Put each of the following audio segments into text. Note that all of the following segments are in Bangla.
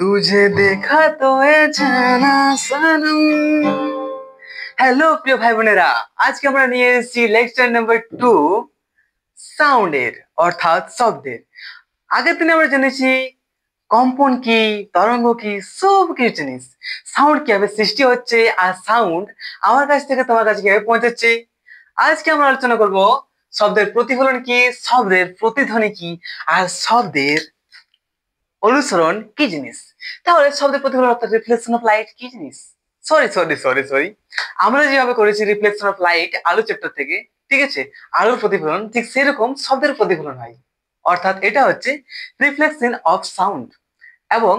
तुझे देखा तो ये जाना सनम। হ্যালো প্রিয় ভাই বোনেরা, আজকে আমরা নিয়ে এসেছি লেকচার নাম্বার 2 সাউন্ডের অর্থাৎ শব্দের। আগের দিনে আমরা জেনেছি কম্পন কি, তরঙ্গ কি, সব কিছু জিনিস। সাউন্ড কিভাবে সৃষ্টি হচ্ছে আর সাউন্ড আমার কাছ থেকে তোমার কাছে কিভাবে পৌঁছাচ্ছে। আজকে আমরা আলোচনা করব শব্দের প্রতিফলন কি, শব্দের প্রতিধ্বনি কি, আর শব্দের অনুসরণ কি জিনিস। তাহলে শব্দের প্রতিফলন অর্থাৎ রিফ্লেকশন অফ লাইট কি জিনিস। সরি, আমরা যেভাবে করেছি রিফ্লেকশন অফ লাইট আলো চ্যাপ্টার থেকে, ঠিক আছে, আলোর প্রতিফলন ঠিক সেরকম শব্দের প্রতিফলন হয়, অর্থাৎ এটা হচ্ছে রিফ্লেকশন অফ সাউন্ড। এবং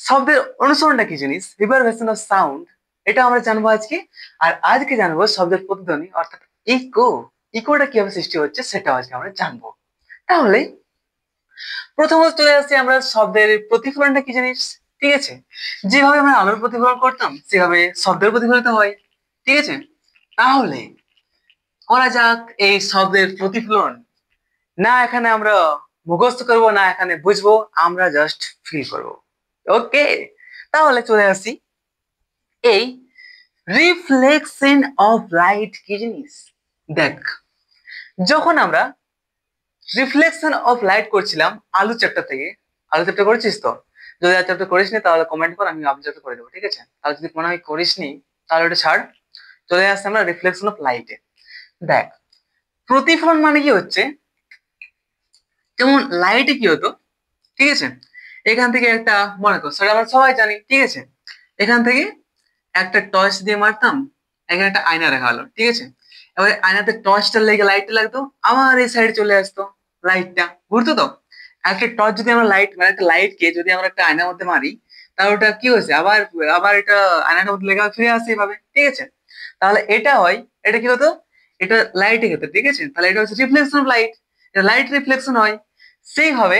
শব্দের অনুসরণটা কি জিনিস, রিভারবেশন অফ সাউন্ড, এটা আমরা জানবো আজকে। আর আজকে জানবো শব্দের প্রতিধ্বনি অর্থাৎ ইকো। ইকোটা কিভাবে সৃষ্টি হচ্ছে সেটা আজকে আমরা জানবো। তাহলে প্রথমত চলে আসছি আমরা শব্দের প্রতিফলনটা কি জিনিস। ঠিক আছে, যেভাবে আমরা আলোর প্রতিফলন করতাম সেভাবে শব্দের প্রতিফলিত হয়। ঠিক আছে, তাহলে করা যাক এই শব্দের প্রতিফলন। না এখানে আমরা মুখস্থ করব, না এখানে বুঝবো, আমরা জাস্ট ফিল করব। ওকে, তাহলে চলে আসি এই রিফ্লেকশন অফ লাইট কি জিনিস। দেখ, যখন আমরা রিফ্লেকশন অফ লাইট করছিলাম আলু চ্যাপ্টার থেকে, আলু চ্যাপ্টার করেছিস তো? যদি আর চ্যাপ্টার করিসনি তাহলে কমেন্ট কর, আমি আলু চ্যাপ্টার করে দেবো। ঠিক আছে, তাহলে যদি মনে হয় করিসনি তাহলে ওটা ছাড়। চলে আসছে আমরা রিফ্লেকশন অফ লাইটে। দেখ, প্রতিফলন মানে কি হচ্ছে, যেমন লাইটে কি হতো, ঠিক আছে, এখান থেকে একটা, মনে কর সেটা আমরা সবাই জানি, ঠিক আছে, এখান থেকে একটা টর্চ দিয়ে মারতাম, এখানে একটা আয়না রাখা হলো, ঠিক আছে, এবার আয়নাতে টর্চটা লেগে লাইটটা লাগতো, আমার এই সাইডে চলে আসতো, লাইটটা ঘুরতো তো। একটা টর্চ যদি আমরা লাইট মানে একটা লাইটকে যদি আমরা একটা আয়নার মধ্যে মারি, তাহলে ওটা কি হয়েছে, আবার আবার এটা আয়নাটার মধ্যে লেগে ফিরে আসে এভাবে, ঠিক আছে। তাহলে এটা হয়, এটা কি হতো, এটা লাইটে হতো, ঠিক আছে, তাহলে এটা হচ্ছে রিফ্লেকশন অফ লাইট, এটা লাইট রিফ্লেকশন হয়। সেইভাবে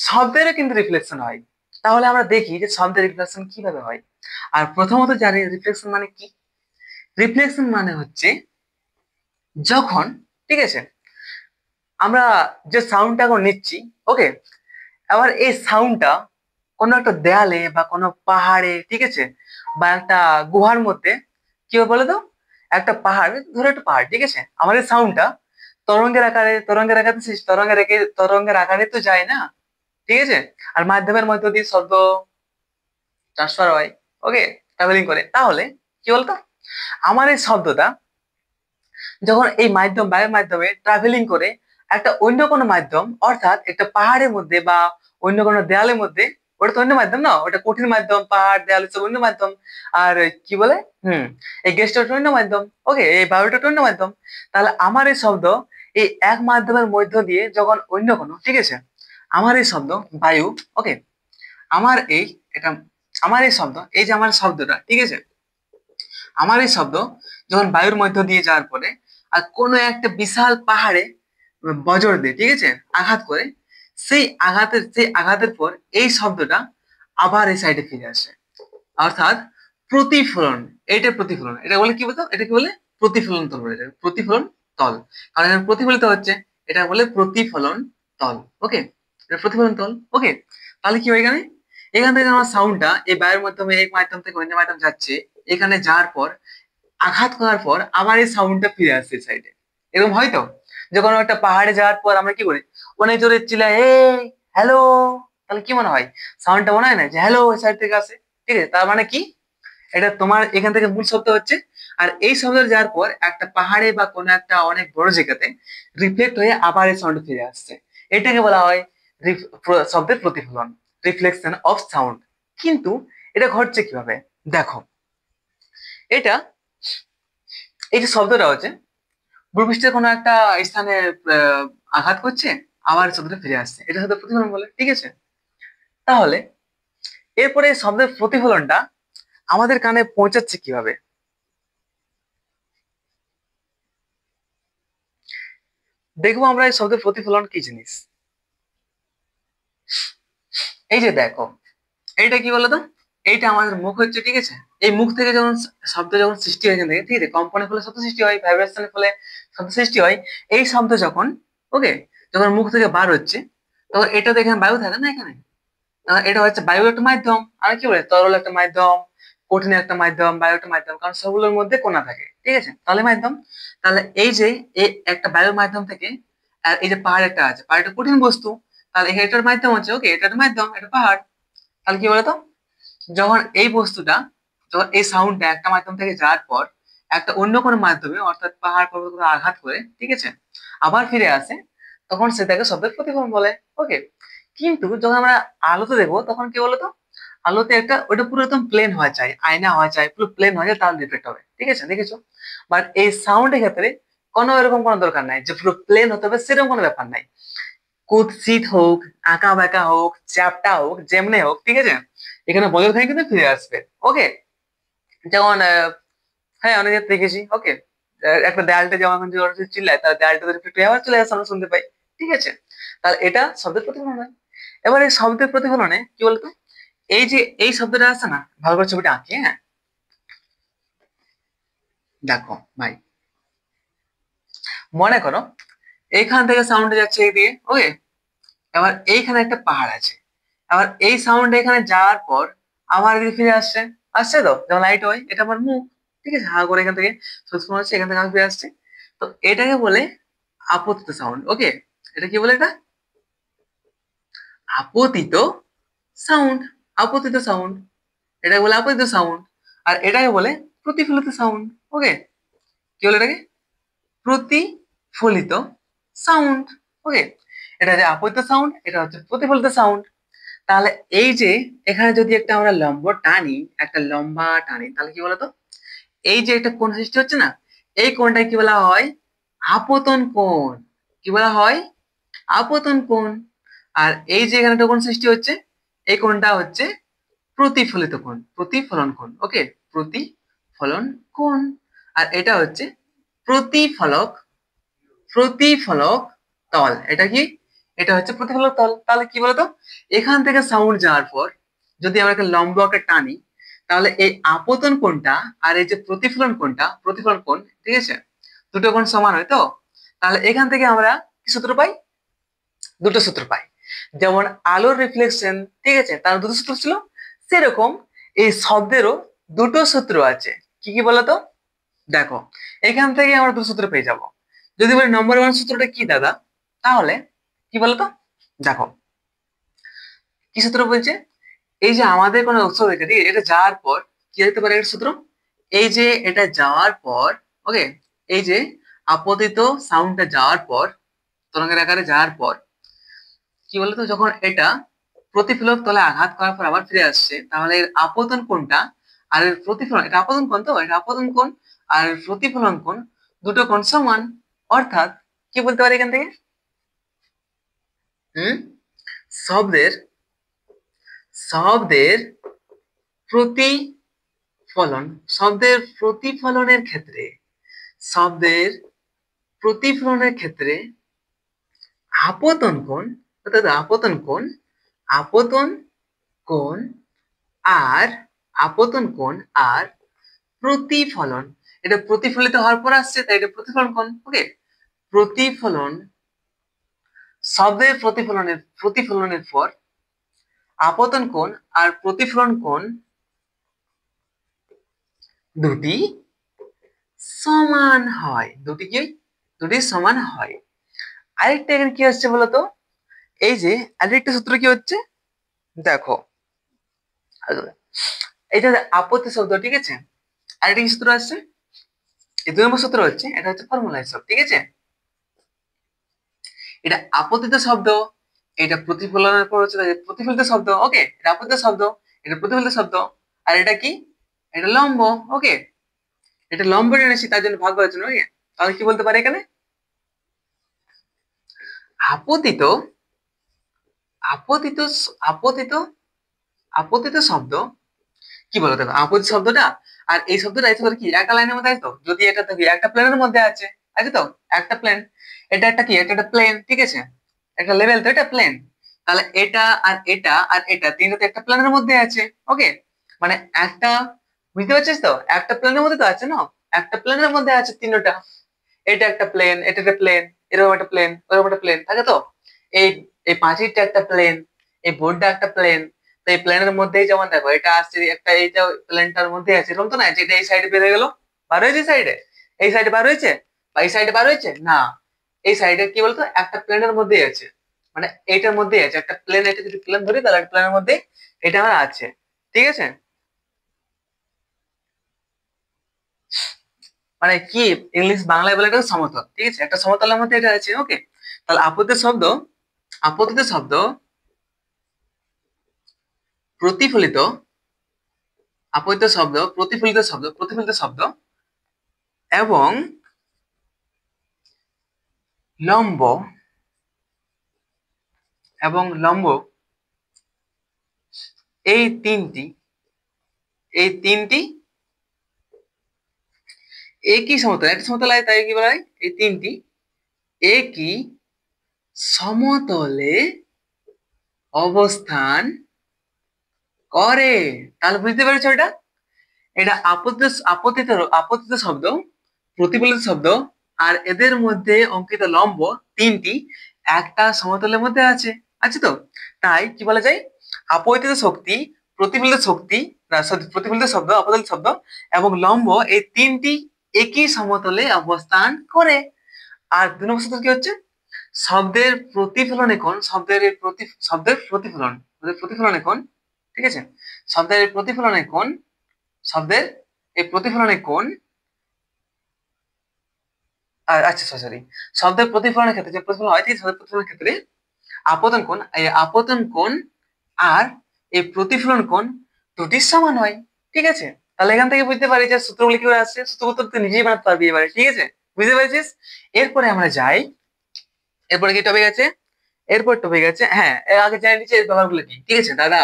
শব্দেরও কিন্তু রিফ্লেকশন হয়। তাহলে আমরা দেখি যে শব্দের রিফ্লেকশন কিভাবে হয়। আর প্রথমত জানি রিফ্লেকশন মানে কি। রিফ্লেকশন মানে হচ্ছে যখন, ঠিক আছে, আমরা যে সাউন্ডটা এখন নিচ্ছি, ওকে, এবার এই সাউন্ডটা কোনো একটা দেয়ালে বা কোনো পাহাড়ে, ঠিক আছে, বা একটা গুহার মধ্যে, কি হবে বলো তো, একটা পাহাড়, ধরো একটা পাহাড়, ঠিক আছে, আমাদের সাউন্ডটা তরঙ্গের আকারে তো যায় না, ঠিক আছে, আর মাধ্যমের মধ্য দিয়ে শব্দ ট্রান্সফার হয়, ওকে, ট্রাভেলিং করে। তাহলে কি বলতো, আমার এই শব্দটা যখন এই মাধ্যম বায়ুর মাধ্যমে ট্রাভেলিং করে একটা অন্য কোনো মাধ্যম, অর্থাৎ একটা পাহাড়ের মধ্যে বা অন্য কোনো দেয়ালের মধ্যে, ওটা তো অন্য মাধ্যম না, ওটা কঠিন মাধ্যম, পাহাড় দেয়াল সব অন্য মাধ্যম। আর কি বলে, এই গ্যাসটা অন্য মাধ্যম, ওকে, এই বায়ুটা অন্য মাধ্যম। তাহলে আমার এই শব্দ এই এক মাধ্যমের মধ্য দিয়ে যখন অন্য কোনো, ঠিক আছে, আমার এই শব্দ বায়ু, ওকে, আমার এই, এটা আমার এই শব্দ, এই যে আমার শব্দটা, ঠিক আছে, আমার এই শব্দ যখন বায়ুর মধ্য দিয়ে যাওয়ার পরে আর কোনো একটা বিশাল পাহাড়ে বজর দেয়, ঠিক আছে, আঘাত করে, সেই আঘাতের পর এই শব্দটা আবার এই সাইডে ফিরে আসে, অর্থাৎ প্রতিফলন। এটা প্রতিফলন, এটা বলে কি বলতো, এটা কি বলে, প্রতিফলন তল বলে, এটা প্রতিফলন তল, কারণ এটা প্রতিফলিত হচ্ছে, এটা বলে প্রতিফলন তল। ওকে, এটা প্রতিফলন তল। ওকে, তাহলে কি হয়, এখানে এখান থেকে আমার সাউন্ডটা এই বায়ুর মাধ্যমে এক মাধ্যম থেকে অন্য মাধ্যম যাচ্ছে, এখানে যাওয়ার পর আঘাত করার পর আবার এই সাউন্ডটা ফিরে আসছে সাইডে। এরকম হয়তো যখন একটা পাহাড়ে যাওয়ার পর আমরা কি করি, অনেক জোরে চিল্লাই, এই হ্যালো, তাহলে কি মনে হয়, সাউন্ডটা মনে হয় না যে হ্যালো ওই সাইড থেকে আসে, ঠিক আছে, তার মানে কি, এটা তোমার এখান থেকে মূল শব্দ হচ্ছে। আর এই শব্দ যাওয়ার পর একটা পাহাড়ে বা কোনো একটা অনেক বড় জায়গাতে রিফ্লেক্ট হয়ে আবার এই সাউন্ড ফিরে আসছে, এটাকে বলা হয় শব্দের প্রতিফলন, রিফ্লেকশন অফ সাউন্ড। কিন্তু এটা ঘটছে কিভাবে, দেখো, এটা, এই যে শব্দটা হচ্ছে ভূপৃষ্ঠের কোনো একটা স্থানে আঘাত করছে, আবার শব্দটা ফিরে আসছে, এটা শব্দের প্রতিফলন বলে, ঠিক আছে। তাহলে এরপরে এই শব্দের প্রতিফলনটা আমাদের কানে পৌঁছাচ্ছে কিভাবে, দেখবো আমরা এই শব্দের প্রতিফলন কি জিনিস। এই যে দেখো, এইটা কি বলতো, এইটা আমাদের মুখ হচ্ছে, ঠিক আছে, এই মুখ থেকে যখন শব্দ যখন সৃষ্টি হয় এখান থেকে, ঠিক আছে, কম্পনের ফলে শব্দ সৃষ্টি হয়, ভাইব্রেশনের ফলে শব্দ সৃষ্টি হয়। এই শব্দ যখন, ওকে, যখন মুখ থেকে বার হচ্ছে, তখন এটা তো এখানে বায়ু থাকে না এখানে, এটা হচ্ছে বায়ু একটা মাধ্যম, আর কি বলে তরল একটা মাধ্যম, কঠিন একটা মাধ্যম, বায়ু একটা মাধ্যম, কারণ সবগুলোর মধ্যে কণা থাকে, ঠিক আছে, তাহলে মাধ্যম। তাহলে এই যে এই একটা বায়ুর মাধ্যম থেকে, আর এই যে পাহাড় একটা আছে, পাহাড় একটা কঠিন বস্তু, তাহলে এটার মাধ্যম হচ্ছে, ওকে, এটা একটা মাধ্যম, এটা পাহাড়। তাহলে কি বলতো, যখন এই বস্তুটা, যখন এই সাউন্ডটা একটা মাধ্যম থেকে যাওয়ার পর একটা অন্য কোনো মাধ্যমে, অর্থাৎ পাহাড় পর্বত আঘাত করে, ঠিক আছে, আবার ফিরে আসে, তখন সেটাকে শব্দের প্রতিফলন বলে। ওকে, কিন্তু যখন আমরা আলোতে দেখবো তখন কি বলতো, আলোতে একটা ওটা পুরো একদম প্লেন হওয়া চাই, আয়না হওয়া চাই, পুরো প্লেন হয়ে যায়, তাহলে রিফ্লেক্ট হবে, ঠিক আছে, দেখেছো। বাট এই সাউন্ডের ক্ষেত্রে কোনো এরকম কোনো দরকার নাই যে পুরো প্লেন হতে হবে, সেরকম কোনো ব্যাপার নাই। কুৎসিত হোক, আঁকা বাঁকা হোক, চ্যাপটা হোক, যেমনি হোক, ঠিক আছে, এখানে বজ্র খাই কিন্তু ফিরে আসবে। ওকে, যেমন হ্যাঁ অনেক ক্ষেত্রে দেখেছি। ওকে, একটা দেয়ালটা যেমন এখন জোরে জোরে চিল্লায়, তার দেয়ালটা রিফ্লেক্ট হয়ে আবার চলে আসে, আমরা শুনতে পাই, ঠিক আছে। তাহলে এটা শব্দের প্রতিফলন হয়। এবার এই শব্দের প্রতিফলনে কি বলতো, এই যে এই শব্দটা আছে না, ভালো করে ছবিটা আঁকি, হ্যাঁ, দেখো ভাই, মনে করো এইখান থেকে সাউন্ড যাচ্ছে এই দিয়ে, ওকে, এবার এইখানে একটা পাহাড় আছে, আবার এই সাউন্ড এখানে যাওয়ার পর আবার এদিকে ফিরে আসছে, আসছে তো, যেমন লাইট হয়, এটা আমার মুখ, ঠিক আছে, হা করে এখান থেকে সুস্থ হচ্ছে, এখান থেকে আবার ফিরে আসছে। তো এটাকে বলে আপতিত সাউন্ড। ওকে, এটা কি বলে, এটা আপতিত সাউন্ড, আপতিত সাউন্ড, এটাকে বলে আপতিত সাউন্ড। আর এটাকে বলে প্রতিফলিত সাউন্ড। ওকে, কি বলে এটাকে, প্রতিফলিত সাউন্ড। ওকে, এটা হচ্ছে আপতিত সাউন্ড, এটা হচ্ছে প্রতিফলিত সাউন্ড। তাহলে এই যে এখানে যদি একটা আমরা লম্ব টানি, একটা লম্বা টানি, তাহলে কি বলতো, এই যে একটা কোণ সৃষ্টি হচ্ছে না, এই কোণটাকে কি বলা হয়, আপতন কোণ। কি বলা হয়, আপতন কোণ। আর এই যে এখানে একটা কোণ সৃষ্টি হচ্ছে, এই কোণটা হচ্ছে প্রতিফলিত কোণ, প্রতিফলন কোণ। ওকে, প্রতিফলন কোণ। আর এটা হচ্ছে প্রতিফলক, প্রতিফলক তল। এটা কি, এটা হচ্ছে প্রতিফলক তল। তাহলে কি বলতো, এখান থেকে সাউন্ড যাওয়ার পর যদি আমরা একটা লম্ব একটা টানি, তাহলে এই আপতন কোণটা আর এই যে প্রতিফলন কোণটা, প্রতিফলন কোণ, ঠিক আছে, দুটো কোণ সমান হয় তো। তাহলে এখান থেকে আমরা কি সূত্র পাই, দুটো সূত্র পাই। যেমন আলোর রিফ্লেকশন, ঠিক আছে, তার দুটো সূত্র ছিল, সেরকম এই শব্দেরও দুটো সূত্র আছে। কি কি বলতো, দেখো, এখান থেকে আমরা দুটো সূত্র পেয়ে যাব। যদি বলি নম্বর ওয়ান সূত্রটা কি দাদা, তাহলে কি বলতো, দেখো কি সূত্র বলছে, এই যে আমাদের কোনো উৎস থেকে, ঠিক আছে, এটা যাওয়ার পর কি হতে পারে এর সূত্র, এই যে এটা যাওয়ার পর, ওকে, এই যে আপতিত সাউন্ডটা যাওয়ার পর, তরঙ্গের আকারে যাওয়ার পর, কি বলতো, যখন এটা প্রতিফলক তলে আঘাত করার পর আবার ফিরে আসছে, তাহলে এর আপতন কোণটা আর এর প্রতিফলন, এটা আপতন কোণ তো, এটা আপতন কোণ আর এর প্রতিফলন কোণ, দুটো কোণ সমান। অর্থাৎ কি বলতে পারি এখান থেকে, হুম, শব্দের, শব্দের প্রতিফলন, শব্দের প্রতিফলনের ক্ষেত্রে, শব্দের প্রতিফলনের ক্ষেত্রে আপতন কোণ, অর্থাৎ আপতন কোণ, আপতন কোণ আর আপতন কোণ আর প্রতিফলন, এটা প্রতিফলিত হওয়ার পর আসছে, তাই এটা প্রতিফলন কোণ। ওকে, প্রতিফলন, শব্দের প্রতিফলনের, প্রতিফলনের পর আপতন কোণ আর প্রতিফলন কোণ দুটি সমান হয়, দুটি কি, দুটি সমান হয়। আরেকটা এখানে কি হচ্ছে বলতো, এই যে আরেকটা সূত্র কি হচ্ছে, দেখো, এটা আপত্তি শব্দ, ঠিক আছে, আরেকটা কি সূত্র আসছে, এই দুই নম্বর সূত্র হচ্ছে, এটা হচ্ছে ফর্মুলা হিসাব, ঠিক আছে, এটা আপতিত শব্দ, এটা প্রতিফলনের পর হচ্ছে প্রতিফলিত শব্দ। ওকে, এটা আপতিত শব্দ, এটা প্রতিফলিত শব্দ, আর এটা কি, এটা লম্ব। ওকে, এটা লম্ব এনেছি তার জন্য ভাগ করার জন্য। ওকে, তাহলে কি বলতে পারি এখানে, আপতিত, আপতিত, আপতিত, আপতিত শব্দ, কি বলতো, দেখো আপতিত শব্দটা আর এই শব্দটা আছে কি একটা লাইনের মধ্যে আছে তো, যদি এটা দেখি একটা প্লেনের মধ্যে আছে, আছে তো, একটা প্লেন, এটা একটা কি, এটা একটা প্লেন, ঠিক আছে, একটা লেভেল তো, এটা প্লেন। তাহলে এটা আর এটা আর এটা তিনটা তো একটা প্লেনের মধ্যে আছে। ওকে, মানে একটা, বুঝতে পারছিস তো, একটা প্লেনের মধ্যে তো আছে না, একটা প্লেনের মধ্যে আছে তিনটা, এটা একটা প্লেন, এটা একটা প্লেন, এরকম একটা প্লেন, ওরকম একটা প্লেন থাকে তো, এই এই পাঁচিরটা একটা প্লেন, এই বোর্ডটা একটা প্লেন, তো এই প্লেনের মধ্যেই যেমন দেখো এটা আসছে একটা, এইটা প্লেনটার মধ্যে আছে এরকম তো না, যেটা এই সাইডে বের হয়ে গেল, বার হয়েছে সাইডে, এই সাইডে বার হয়েছে বা এই সাইডে বার হয়েছে না, এই সাইডে কি বলতো একটা প্লেনের মধ্যেই আছে, মানে এইটার মধ্যেই আছে একটা প্লেন, এটা যদি প্লেন ধরি তাহলে প্লেনের মধ্যে এটা আমার আছে, ঠিক আছে। মানে কি ইংলিশ বাংলায় বলে এটা সমতল, ঠিক আছে, একটা সমতলের মধ্যে এটা আছে, ওকে। তাহলে আপত্তিত শব্দ প্রতিফলিত, প্রতিফলিত শব্দ এবং লম্ব লম্ব এই তিনটি একই সমতল, একটা সমতল আছে তাই কি বলা হয়, এই তিনটি একই সমতলে অবস্থান করে। তাহলে বুঝতে পেরেছো এটা, এটা আপত্তিত শব্দ, প্রতিফলিত শব্দ আর এদের মধ্যে অঙ্কিত লম্ব তিনটি একটা সমতলের মধ্যে আছে, আছে তো। তাই কি বলা যায়, আপতিত শক্তি, প্রতিফলিত শক্তি, না sorry, প্রতিফলিত শব্দ, আপতিত শব্দ এবং লম্ব এই তিনটি একই সমতলে অবস্থান করে। আর 2 নম্বর সূত্র কি হচ্ছে, শব্দের প্রতিফলনে কোণ, শব্দের প্রতিফলনে কোণ, ঠিক আছে, শব্দের এই প্রতিফলনে কোণ, শব্দের এই প্রতিফলনে কোণ, আচ্ছা সরি, শব্দের প্রতিফলনের ক্ষেত্রে যে প্রতিফলন হয়, ঠিক আছে, শব্দের প্রতিফলনের ক্ষেত্রে আপতন কোণ আর এই প্রতিফলন কোণ দুটি সমান হয়, ঠিক আছে। তাহলে এখান থেকে বুঝতে পারি যে সূত্রগুলি কিভাবে আসছে, সূত্র তুই নিজেই বানাতে পারবি এবারে, ঠিক আছে, বুঝতে পেরেছিস। এরপরে আমরা যাই, এরপরে কি টপিক আছে, এরপর টপিক আছে, হ্যাঁ এর আগে জেনে নিচ্ছি এর ব্যবহারগুলো কি, ঠিক আছে। দাদা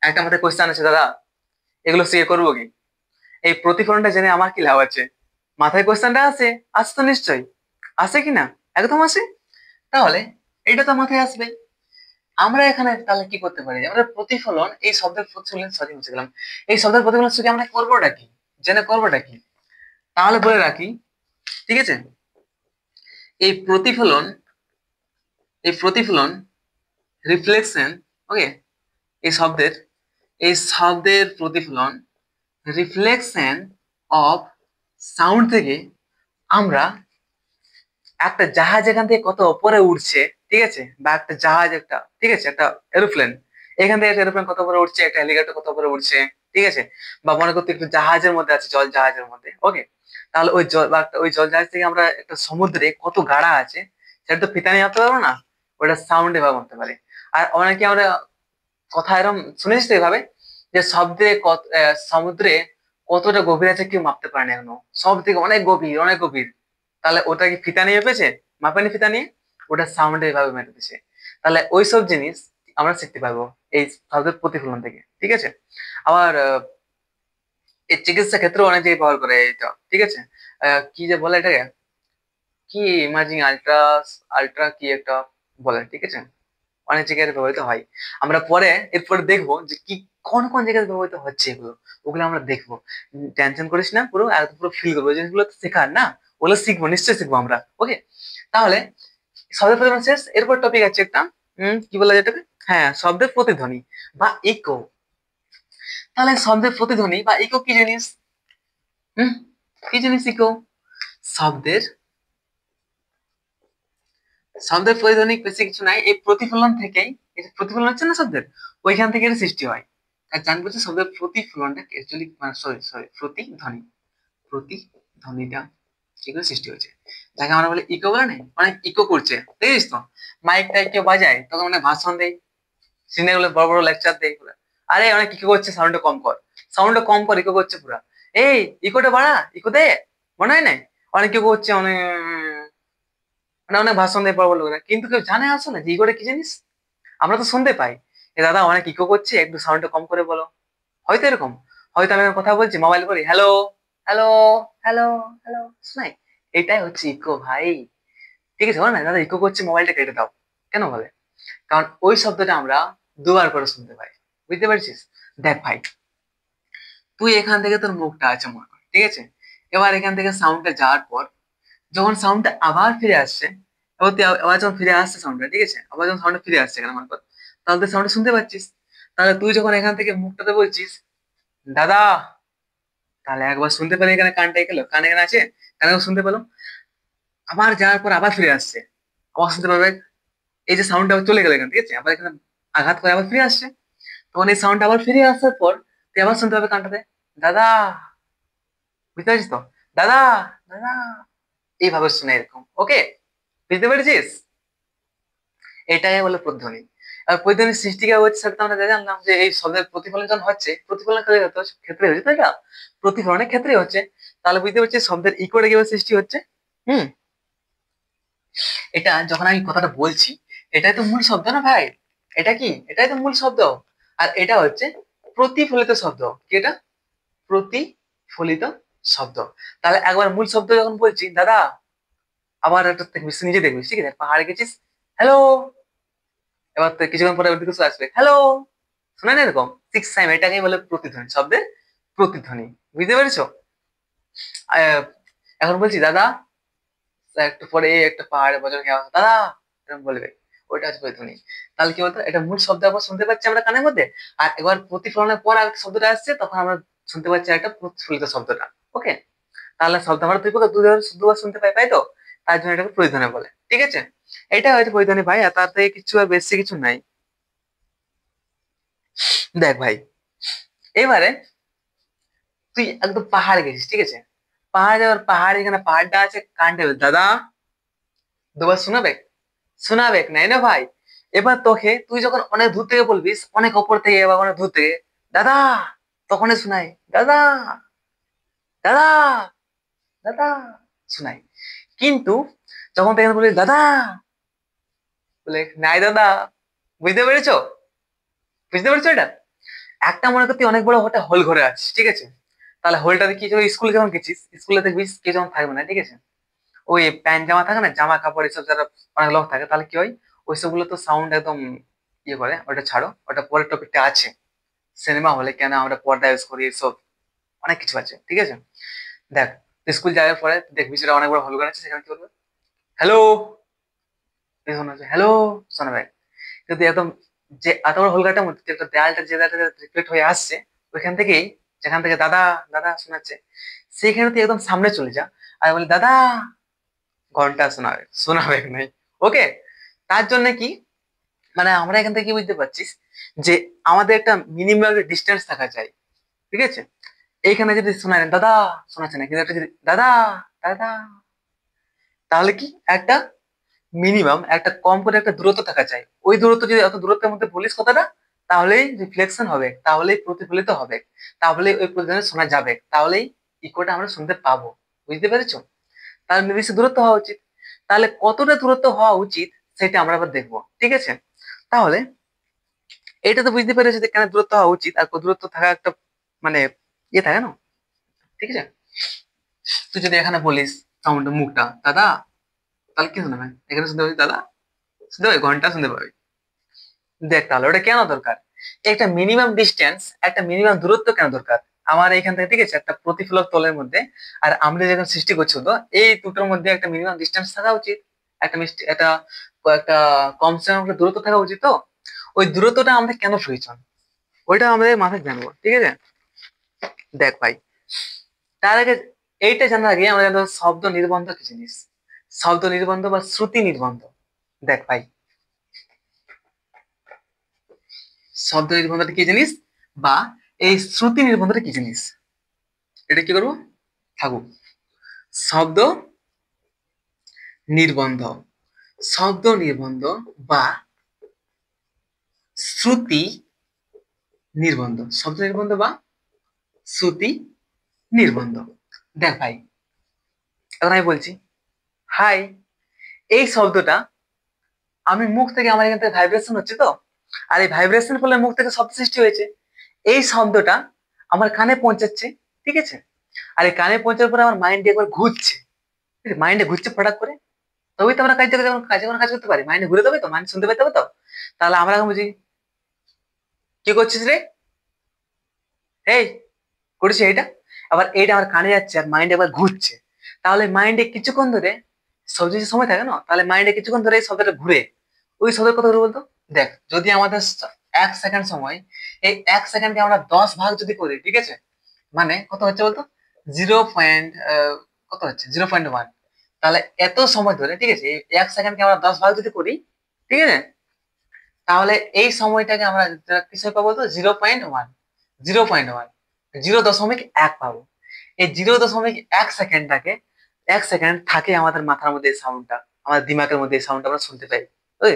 একটা আমাদের কোশ্চেন আছে দাদা, এগুলো শেয়ার করবো কি, এই প্রতিফলনটা জেনে আমার কি লাভ আছে, মাথায় কোশ্চেনটা আছে, আসে তো নিশ্চয়ই, আসে কি না, একদম আসে। তাহলে এটা তো মাথায় আসবে। আমরা এখানে তাহলে কি করতে পারি, আমরা প্রতিফলন এই শব্দের প্রতিফলন, সরি বুঝে গেলাম, এই শব্দের প্রতিফলন শুধু আমরা করবোটা কি, জেনে করবোটা কি, তাহলে বলে রাখি, ঠিক আছে। এই প্রতিফলন, এই প্রতিফলন, রিফ্লেকশন, ওকে, এই শব্দের প্রতিফলন, রিফ্লেকশন অফ সাউন্ড থেকে আমরা একটা জাহাজ এখান থেকে কত উপরে উঠছে, ঠিক আছে, বা একটা জাহাজ একটা, ঠিক আছে, একটা এরোপ্লেন, এখান থেকে একটা এরোপ্লেন কত উপরে উঠছে, একটা হেলিকপ্টার কত উপরে উঠছে, ঠিক আছে, বা মনে করতে একটু জাহাজের মধ্যে আছে, জল জাহাজের মধ্যে, ওকে। তাহলে ওই জল বা ওই জল জাহাজ থেকে আমরা একটা সমুদ্রে কত গাড়া আছে সেটা তো ফিতা নিয়ে ভাবতে পারবো না, ওটা সাউন্ড এভাবে করতে পারে। আর অনেকে আমরা কথা এরকম শুনেছিস তো এভাবে, যে সমুদ্রে কতটা গভীর আছে কেউ মাপতে পারে না এখনো, সব থেকে অনেক গভীর, অনেক গভীর। তাহলে ওটা কি ফিতা নিয়ে মেপেছে, মাপেনি ফিতা নিয়ে, ওটা সাউন্ডে এভাবে মেপেছে। তাহলে ওইসব জিনিস আমরা শিখতে পারবো এই শব্দের প্রতিফলন থেকে, ঠিক আছে। আবার এই চিকিৎসা ক্ষেত্রে অনেক জায়গায় ব্যবহার করে এটা, ঠিক আছে। কি যে বলে এটাকে, কি ইমাজিং আলট্রা, কি একটা বলে, ঠিক আছে, অনেক জায়গায় ব্যবহৃত হয়। আমরা পরে এরপরে দেখবো যে কি কোন কোন জায়গায় ব্যবহৃত হচ্ছে এগুলো, ওগুলো আমরা দেখবো। টেনশন করিস না, পুরো একদম পুরো ফিল করবো, ওই জিনিসগুলো তো শেখার না, ওগুলো শিখবো, নিশ্চয়ই শিখবো আমরা, ওকে। তাহলে শব্দের প্রতিধ্বনি শেষ, এরপর টপিক আছে একটা, কি বলা যায় এটাকে, হ্যাঁ শব্দের প্রতিধ্বনি বা ইকো। তাহলে শব্দের প্রতিধ্বনি বা ইকো কি জিনিস, হম কি জিনিস ইকো, শব্দের শব্দের প্রতিধ্বনি বেশি কিছু নাই, এই প্রতিফলন থেকেই, এই যে প্রতিফলন হচ্ছে না শব্দের, ওইখান থেকে এটা সৃষ্টি হয়। আর জানবো যে শব্দের প্রতিফলনটা অ্যাকচুয়ালি, মানে সরি সরি প্রতিধ্বনি, প্রতিধ্বনিটা কি করে সৃষ্টি হয়েছে, যাকে আমরা বলি ইকো বলে না, অনেক ইকো করছে, দেখিস তো মাইকটা কেউ বাজায় তখন মানে ভাষণ দেয়, সিনিয়র বড় বড় লেকচার দেয় পুরো, আরে অনেক ইকো করছে, সাউন্ডটা কম কর, সাউন্ডটা কম কর, ইকো করছে পুরা, এই ইকোটা বাড়া, ইকো দে, মনে হয় না, অনেক ইকো করছে, অনেক মানে অনেক ভাষণ দেয় বড় বড় লোকেরা, কিন্তু কেউ জানে আসলে যে ইকোটা কি জিনিস। আমরা তো শুনতে পাই, এ দাদা অনেক ইকো করছে, একটু সাউন্ডটা কম করে বলো, হয়তো এরকম, হয়তো আমি কথা বলছি মোবাইল করে, হ্যালো হ্যালো হ্যালো হ্যালো, শোনাই, এটাই হচ্ছে ইকো ভাই, ঠিক আছে, বল না দাদা ইকো করছে, মোবাইলটা কেটে দাও, কেন বলে, কারণ ওই শব্দটা আমরা দুবার করে শুনতে পাই, বুঝতে পারছিস। দেখ ভাই, তুই এখান থেকে তোর মুখটা আছে মনে কর, ঠিক আছে, এবার এখান থেকে সাউন্ডটা যাওয়ার পর যখন সাউন্ডটা আবার ফিরে আসছে, এবার তুই আবার যখন ফিরে আসছে সাউন্ডটা, ঠিক আছে, আবার যখন সাউন্ডটা ফিরে আসছে এখানে মনে কর, তাহলে তো সাউন্ড শুনতে পাচ্ছিস। তাহলে তুই যখন এখান থেকে মুখটাতে বলছিস দাদা, তাহলে একবার শুনতে পেলে এখানে কানটা গেল, কান এখানে আছে, কানে শুনতে পেলো। আবার যাওয়ার পর আবার ফিরে আসছে, আবার শুনতে পাবে। এই যে সাউন্ডটা চলে গেল এখানে, ঠিক আছে, আবার এখানে আঘাত করে আবার ফিরে আসছে। তখন এই সাউন্ডটা আবার ফিরে আসার পর তুই আবার শুনতে পাবে কানটাতে দাদা, বুঝতে পারছিস তো? দাদা, দাদা, এইভাবে শুনে এরকম। ওকে, বুঝতে পেরেছিস? এটাই বলে প্রধ্বনি। আর প্রধ্বনির সৃষ্টিকে হচ্ছে সেটা তো আমরা জানলাম যে এই শব্দের প্রতিফলন যখন হচ্ছে, প্রতিফলন ক্ষেত্রে হচ্ছে, তাই না? প্রতিফলনের ক্ষেত্রে হচ্ছে। তাহলে বুঝতে পারছিস শব্দের ইকোটা কিভাবে সৃষ্টি হচ্ছে। হুম, এটা যখন আমি কথাটা বলছি, এটাই তো মূল শব্দ না ভাই? এটা কি? এটাই তো মূল শব্দ। আর এটা হচ্ছে প্রতিফলিত শব্দ। কি এটা? প্রতিফলিত শব্দ। তাহলে একবার মূল শব্দ যখন বলছি দাদা, আবার একটা দেখবি, নিজে দেখবি, ঠিক আছে, পাহাড়ে গেছিস, হ্যালো, এবার তো কিছুক্ষণ পরে ওর দিকে চলে আসবে হ্যালো, শোনা না এরকম সিক্স টাইম, এটাকেই বলে প্রতিধ্বনি, শব্দের প্রতিধ্বনি। বুঝতে পেরেছো? আহ, এখন বলছি দাদা, একটু পরে একটা পাহাড়ে বজ্র খেয়ে আসে, দাদা, এরকম বলবে, ওইটা হচ্ছে প্রতিধ্বনি। তাহলে কি বলতো, এটা মূল শব্দ আবার শুনতে পাচ্ছি আমরা কানের মধ্যে, আর একবার প্রতিফলনের পর আর শব্দটা আসছে, তখন আমরা শুনতে পাচ্ছি একটা প্রতিফলিত শব্দটা। ওকে, তাহলে শব্দ আমরা দুই প্রকার, দুবার শুনতে পাই, তাই তো? তার জন্য এটাকে প্রতিধ্বনি বলে, ঠিক আছে? এটা হয়তো প্রতিধ্বনি ভাই, আর তার থেকে কিছু আর বেশি কিছু নাই। দেখ ভাই, এবারে তুই একদম পাহাড়ে গেছিস, ঠিক আছে, পাহাড়ে যাওয়ার, পাহাড় এখানে পাহাড়টা আছে, কানটা দাদা দুবার শোনাবে, শোনাবে নাই না ভাই? এবার তোকে, তুই যখন অনেক দূর থেকে বলবিস, অনেক ওপর থেকে বা অনেক দূর থেকে দাদা, তখনই শোনাই দাদা, দাদা, দাদা, শোনাই। কিন্তু যখন তুই এখানে বলিস দাদা, বলে নাই দাদা। বুঝতে পেরেছো? বুঝতে পেরেছো এটা? একটা মনে কর তুই অনেক বড় একটা হল ঘরে আছিস, ঠিক আছে, তাহলে হলটাতে কি, স্কুল যখন গেছিস, স্কুলে দেখবি কেউ যখন থাকবে না, ঠিক আছে, ওই প্যান্ট জামা থাকে না, জামা কাপড় এসব যারা অনেক লোক থাকে, তাহলে কি হয়, ওইসব গুলো তো সাউন্ড একদম ইয়ে করে, ওটা ছাড়ো, ওটা পরের টপিকটা আছে। সিনেমা হলে কেন আমরা পর্দা ইউজ করি, এসব অনেক কিছু আছে, ঠিক আছে। দেখ, স্কুল যাওয়ার পরে দেখবি সেটা অনেক বড় হল ঘর আছে, সেখানে কি বলবে, হ্যালো, হ্যালো, শোনাবে। কিন্তু একদম যে এত বড় হলঘরটার মধ্যে যে একটা দেয়ালটা, যে দেয়ালটা রিফ্লেক্ট হয়ে আসছে, ওইখান থেকেই, যেখান থেকে দাদা, দাদা শোনাচ্ছে, সেইখানে তুই একদম সামনে চলে যা, আর বলি দাদা, ঘন্টা শোনাবে, শোনাবে নাই। ওকে, তার জন্য কি, মানে আমরা এখান থেকে কি বুঝতে পারছিস, যে আমাদের একটা মিনিমাম ডিস্টেন্স থাকা চাই, ঠিক আছে। এইখানে যদি শোনায় না, দাদা শোনাচ্ছে না, কিন্তু একটা যদি দাদা, দাদা, তাহলে কি একটা মিনিমাম, একটা কম করে একটা দূরত্ব থাকা চাই। ওই দূরত্ব যদি অত দূরত্বের মধ্যে বলিস কথাটা, তাহলেই রিফ্লেকশন হবে, তাহলেই প্রতিফলিত হবে, তাহলেই ওই প্রতিধ্বনি শোনা যাবে, তাহলেই ইকোটা আমরা শুনতে পাবো। বুঝতে পেরেছো? তাহলে নির্দিষ্ট দূরত্ব হওয়া উচিত। তাহলে কতটা দূরত্ব হওয়া উচিত সেটা আমরা আবার দেখবো, ঠিক আছে। তাহলে এটা তো বুঝতে পেরেছি যে কেন দূরত্ব হওয়া উচিত, আর কত দূরত্ব থাকা একটা মানে ইয়ে থাকে না, ঠিক আছে। তুই যদি এখানে বলিস সাউন্ড মুখটা দাদা, তাহলে কি শোনাবে, এখানে শুনতে পাবি দাদা, শুনতে পাবি, ঘন্টা শুনতে পাবি। দেখ, তাহলে ওটা কেন দরকার, একটা মিনিমাম ডিস্টেন্স, একটা মিনিমাম দূরত্ব কেন দরকার আমার এখান থেকে, ঠিক আছে, একটা প্রতিফলক তলের মধ্যে আর আমরা যখন সৃষ্টি করছো, তো এই দুটোর মধ্যে একটা মিনিমাম ডিস্টেন্স থাকা উচিত, একটা মিষ্টি একটা একটা কমসে কম একটা দূরত্ব থাকা উচিত। তো ওই দূরত্বটা আমাদের কেন প্রয়োজন, ওইটা আমাদের মাথায় জানবো, ঠিক আছে। দেখ ভাই, তার আগে এইটা জানার আগে আমরা জানবো শব্দ নির্বন্ধ কি জিনিস, শব্দ নির্বন্ধ বা শ্রুতি নির্বন্ধ। দেখ ভাই, শব্দ নির্বন্ধটা কি জিনিস, বা এই শ্রুতি নির্বন্ধটা কি জিনিস, এটা কি করবো, থাকুক। শব্দ নির্বন্ধ, শব্দ নির্বন্ধ বা শ্রুতি নির্বন্ধ, শব্দ নির্বন্ধ বা শ্রুতি নির্বন্ধ। দেখ ভাই, এখন আমি বলছি হাই, এই শব্দটা আমি মুখ থেকে, আমার এখান থেকে ভাইব্রেশন হচ্ছে তো, আর এই ভাইব্রেশন ফলে মুখ থেকে শব্দ সৃষ্টি হয়েছে, এই শব্দটা আমার কানে পৌঁছাচ্ছে, ঠিক আছে, আর এই কানে পৌঁছার পরে আমার মাইন্ডে একবার ঘুরছে, মাইন্ডে ঘুরছে ফটাক করে, তবেই তো আমরা কাজ যখন কাজে কোনো কাজ করতে পারি, মাইন্ডে ঘুরে দেবে তো, মাইন্ড শুনতে পেতে হবে তো। তাহলে আমরা এখন বুঝি, কি করছিস রে, এই করেছি এইটা, আবার এইটা আমার কানে যাচ্ছে আর মাইন্ডে একবার ঘুরছে, তাহলে মাইন্ডে কিছুক্ষণ ধরে, সব যদি সময় থাকে না, তাহলে মাইন্ডে কিছুক্ষণ ধরে এই শব্দটা ঘুরে, ওই শব্দের কথা বলতো, দেখ যদি আমাদের 1 সেকেন্ড সময়, এই 1 সেকেন্ডকে আমরা 10 ভাগ যদি করি, ঠিক আছে, মানে কত হচ্ছে বলতো, 0. কত হচ্ছে 0.1। তাহলে এত সময় ধরে, ঠিক আছে, এই 1 সেকেন্ডকে আমরা 10 ভাগ যদি করি, ঠিক আছে, তাহলে এই সময়টাকে আমরা কিসে পাবো বলতো, 0.1, 0.1, 0.1 পাবো। এই 0.1 সেকেন্ডটাকে, 1 সেকেন্ড থাকে আমাদের মাথার মধ্যে এই সাউন্ডটা, আমাদের দিমাগের মধ্যে এই সাউন্ডটা আমরা শুনতে পাই। ওই